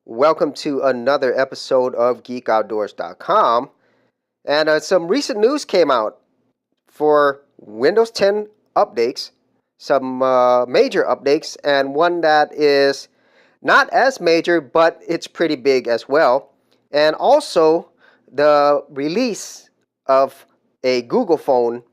Welcome to another episode of GeekOutdoors.com. And some recent news came out for Windows 10 updates, some major updates, and one that is not as major, but it's pretty big as well. And also the release of a Google phone,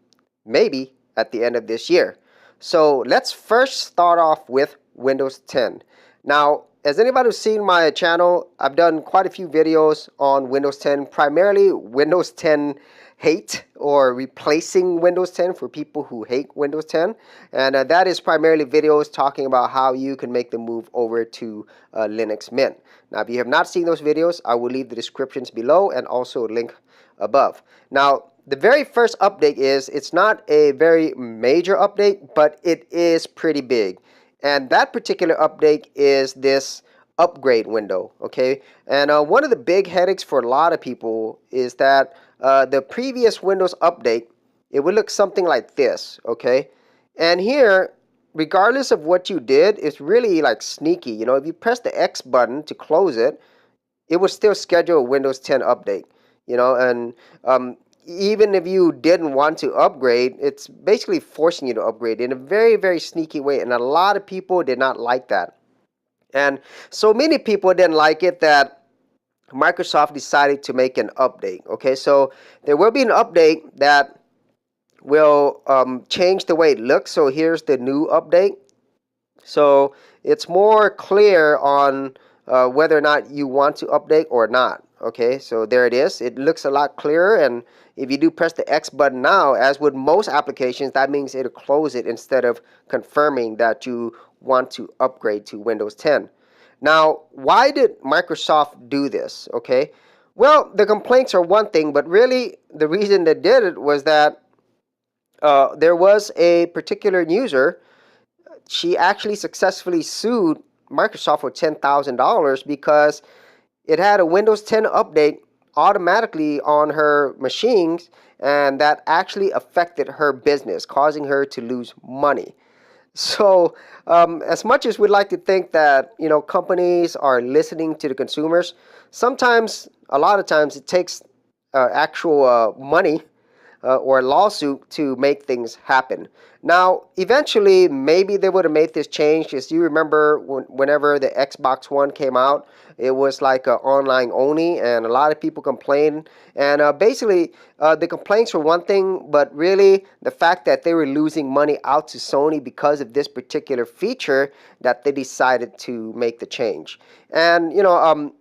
maybe at the end of this year. So let's first start off with Windows 10. Now, as anybody who's seen my channel, I've done quite a few videos on Windows 10, primarily Windows 10 hate or replacing Windows 10 for people who hate Windows 10. And that is primarily videos talking about how you can make the move over to Linux Mint. Now, if you have not seen those videos, I will leave the descriptions below and also a link above. Now, the very first update it's not a very major update, but it is pretty big. And that particular update is this upgrade window, okay? And one of the big headaches for a lot of people is that the previous Windows update, it would look something like this, okay? And here, regardless of what you did, it's really like sneaky. You know, if you press the X button to close it, it would still schedule a Windows 10 update, you know, and even if you didn't want to upgrade, it's basically forcing you to upgrade in a very, very sneaky way. And a lot of people did not like that. And so many people didn't like it that Microsoft decided to make an update. Okay, so there will be an update that will change the way it looks. So here's the new update. So it's more clear on whether or not you want to update or not. Okay, so there it is. It looks a lot clearer, and if you do press the X button now, as with most applications, that means it'll close it instead of confirming that you want to upgrade to Windows 10. Now, why did Microsoft do this? Okay, well, the complaints are one thing, but really the reason they did it was that there was a particular user. She actually successfully sued Microsoft for $10,000 because it had a Windows 10 update automatically on her machines, and that actually affected her business, causing her to lose money. So as much as we'd like to think that, you know, companies are listening to the consumers, sometimes, a lot of times, it takes actual money or a lawsuit to make things happen. Now, eventually, maybe they would have made this change. As you remember, whenever the Xbox One came out, it was like online only, and a lot of people complained. And basically, the complaints were one thing, but really the fact that they were losing money out to Sony because of this particular feature, that they decided to make the change. And you know,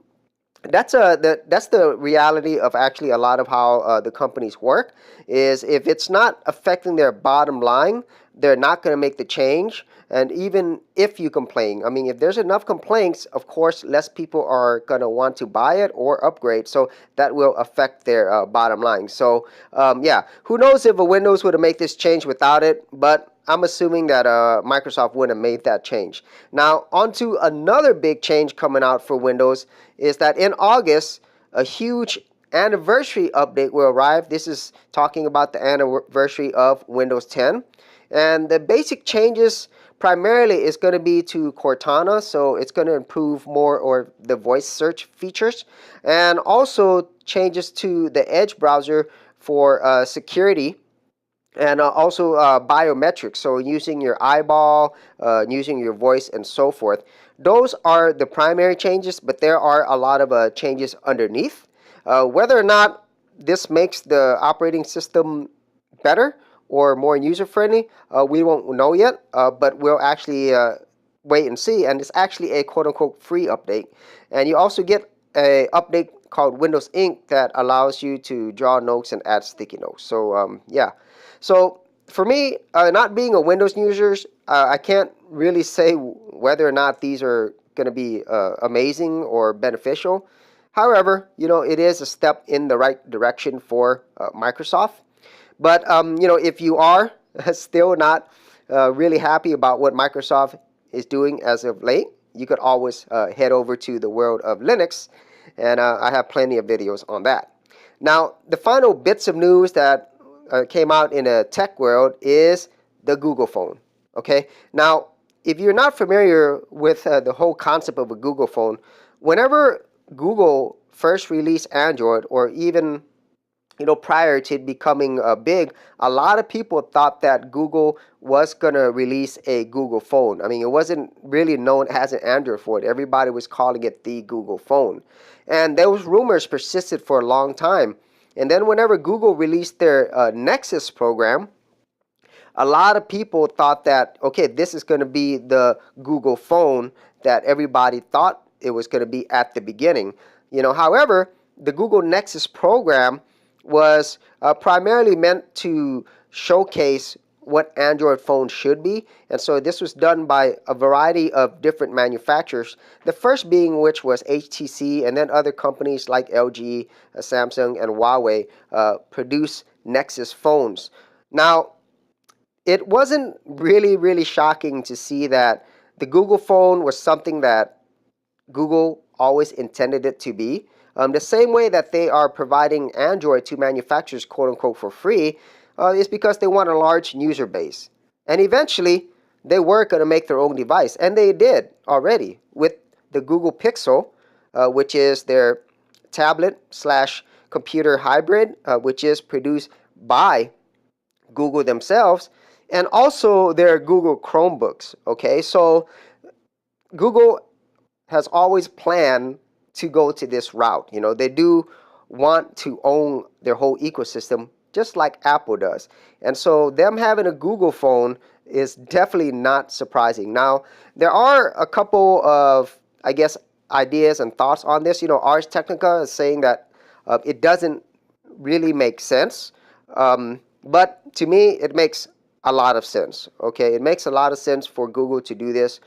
that's the reality of actually a lot of how the companies work. Is if it's not affecting their bottom line, they're not going to make the change. And even if you complain, I mean, if there's enough complaints, of course, less people are going to want to buy it or upgrade. So that will affect their bottom line. So yeah, who knows if a Windows would have made this change without it, but I'm assuming that Microsoft wouldn't have made that change. Now, on to another big change coming out for Windows is that in August, a huge anniversary update will arrive. This is talking about the anniversary of Windows 10. And the basic changes primarily is going to be to Cortana, so it's going to improve more or the voice search features, and also changes to the Edge browser for security. And also biometrics, so using your eyeball, using your voice, and so forth. Those are the primary changes, but there are a lot of changes underneath. Whether or not this makes the operating system better or more user-friendly, we won't know yet, but we'll actually wait and see. And it's actually a quote-unquote free update. And you also get an update called Windows Ink that allows you to draw notes and add sticky notes. So yeah. So for me, not being a Windows user, I can't really say whether or not these are going to be amazing or beneficial. However, you know, it is a step in the right direction for Microsoft. But you know, if you are still not really happy about what Microsoft is doing as of late, you could always head over to the world of Linux, and I have plenty of videos on that. Now, the final bits of news that came out in a tech world is the Google phone. Okay, now if you're not familiar with the whole concept of a Google phone, whenever Google first released Android, or even prior to it becoming big, a lot of people thought that Google was going to release a Google phone. I mean, it wasn't really known as an Android phone. Everybody was calling it the Google phone. And those rumors persisted for a long time. And then whenever Google released their Nexus program, a lot of people thought that, okay, this is going to be the Google phone that everybody thought it was going to be at the beginning. However, the Google Nexus program was primarily meant to showcase what Android phones should be. And so this was done by a variety of different manufacturers. The first being which was HTC, and then other companies like LG, Samsung, and Huawei produce Nexus phones. Now, it wasn't really shocking to see that the Google phone was something that Google always intended it to be. The same way that they are providing Android to manufacturers, quote unquote, for free, is because they want a large user base. And eventually, they were going to make their own device. And they did already with the Google Pixel, which is their tablet/computer hybrid, which is produced by Google themselves, and also their Google Chromebooks. Okay, so Google has always planned to go to this route. They do want to own their whole ecosystem, just like Apple does. And so them having a Google phone is definitely not surprising. Now, there are a couple of, I guess, ideas and thoughts on this. Ars Technica is saying that it doesn't really make sense. But to me, it makes a lot of sense. Okay, it makes a lot of sense for Google to do this.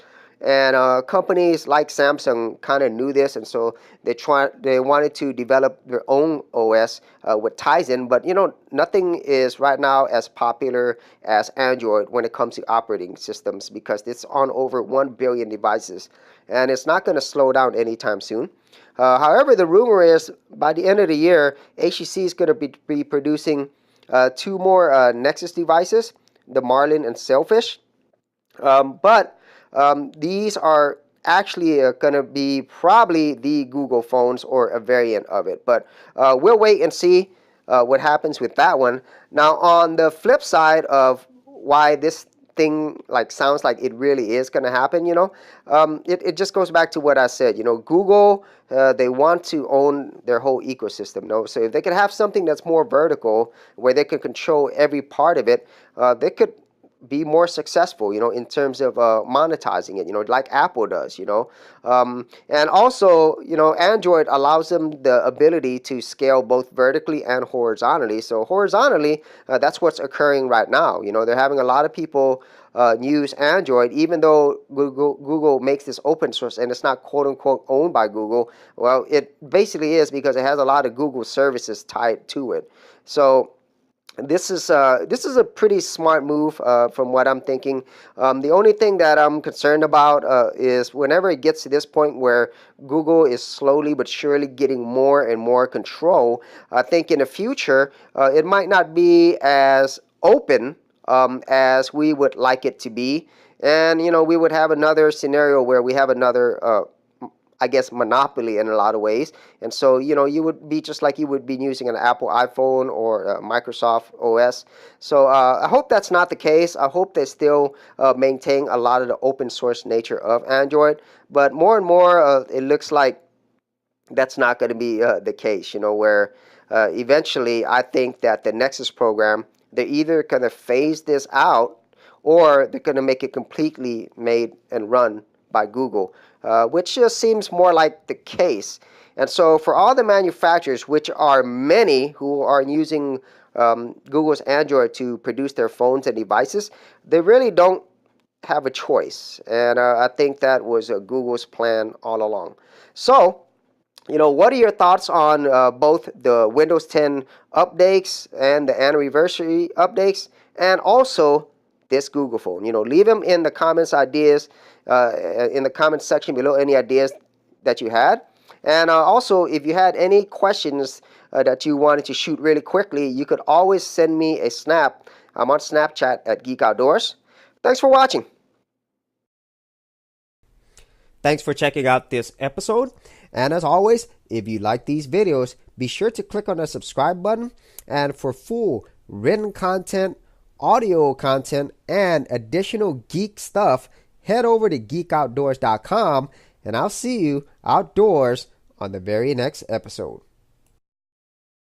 And companies like Samsung kind of knew this, and so they wanted to develop their own OS with Tizen. But nothing is right now as popular as Android when it comes to operating systems, because it's on over 1 billion devices, and it's not going to slow down anytime soon. However, the rumor is by the end of the year, HTC is going to be producing 2 more Nexus devices, the Marlin and Sailfish. But these are actually going to be probably the Google phones or a variant of it. But we'll wait and see what happens with that one. Now, on the flip side of why this thing sounds like it really is going to happen, it just goes back to what I said. Google, they want to own their whole ecosystem. So if they could have something that's more vertical, where they could control every part of it, they could be more successful, in terms of monetizing it, like Apple does, and also, Android allows them the ability to scale both vertically and horizontally. So horizontally, that's what's occurring right now. They're having a lot of people use Android, even though Google makes this open source and it's not quote unquote owned by Google. Well, it basically is, because it has a lot of Google services tied to it. So this is a pretty smart move from what I'm thinking. The only thing that I'm concerned about is whenever it gets to this point where Google is slowly but surely getting more and more control, I think in the future it might not be as open as we would like it to be. And, we would have another scenario where we have another I guess, monopoly in a lot of ways. And so, you would be just like you would be using an Apple iPhone or Microsoft OS. So I hope that's not the case. I hope they still maintain a lot of the open source nature of Android. But more and more, it looks like that's not going to be the case, where eventually I think that the Nexus program, they're either going to phase this out, or they're going to make it completely made and run by Google, which just seems more like the case. And so for all the manufacturers, which are many who are using Google's Android to produce their phones and devices, they really don't have a choice. And I think that was Google's plan all along. So, what are your thoughts on both the Windows 10 updates and the anniversary updates, and also this Google phone? Leave them in the comments, ideas in the comments section below, any ideas that you had. And also, if you had any questions that you wanted to shoot really quickly, you could always send me a snap. I'm on Snapchat at Geek Outdoors. Thanks for watching. Thanks for checking out this episode. And as always, if you like these videos, be sure to click on the subscribe button. And for full written content, audio content, and additional geek stuff, head over to geekoutdoors.com, and I'll see you outdoors on the very next episode.